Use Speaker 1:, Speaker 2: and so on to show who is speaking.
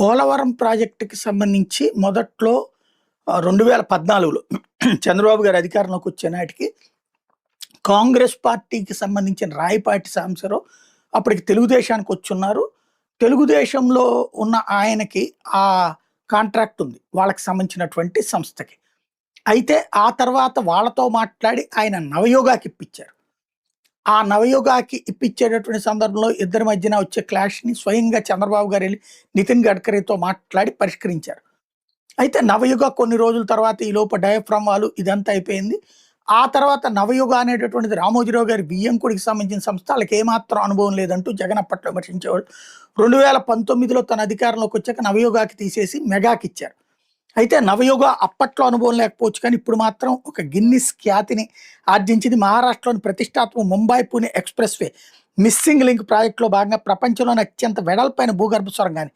Speaker 1: పోలవరం ప్రాజెక్టుకి సంబంధించి మొదట్లో 2014లో చంద్రబాబు గారు అధికారంలోకి వచ్చే నాటికి కాంగ్రెస్ పార్టీకి సంబంధించిన రాయపాటి సాంబశివరావు అప్పటికి తెలుగుదేశానికి వచ్చున్నారు. తెలుగుదేశంలో ఉన్న ఆయనకి ఆ కాంట్రాక్ట్ ఉంది వాళ్ళకి సంబంధించినటువంటి సంస్థకి. అయితే ఆ తర్వాత వాళ్ళతో మాట్లాడి ఆయన నవయోగాకి ఇప్పించారు. ఆ నవయుగాకి ఇప్పించేటటువంటి సందర్భంలో ఇద్దరి మధ్యన వచ్చే క్లాష్‌ని స్వయంగా చంద్రబాబు గారు ఎళ్లి నితిన్ గడ్కరీతో మాట్లాడి పరిష్కరించారు. అయితే నవయుగ కొన్ని రోజుల తర్వాత ఈలోపు డయాఫ్రామ్ వాల్ ఇదంతా అయిపోయింది. ఆ తర్వాత నవయుగ అనేటటువంటిది రామోజీరావు గారి బియ్యంకుడికి సంబంధించిన సంస్థ. ఆళ్ళకి ఏమాత్రం అనుభవం లేదంటూ జగన్ అప్పట్లో విమర్శించేవాళ్ళు. 2019లో తన అధికారంలోకి వచ్చాక నవయుగాకి తీసేసి మెగాకిచ్చారు. అయితే నవయుగ అప్పట్లో అనుభవం లేకపోవచ్చు కానీ ఇప్పుడు మాత్రం ఒక గిన్నిస్ ఖ్యాతిని ఆర్జించింది. మహారాష్ట్రలోని ప్రతిష్టాత్మక Mumbai Pune express way missing link ప్రాజెక్టులో భాగంగా ప్రపంచంలోని అత్యంత వెడల్పైన భూగర్భ సొరంగాన్ని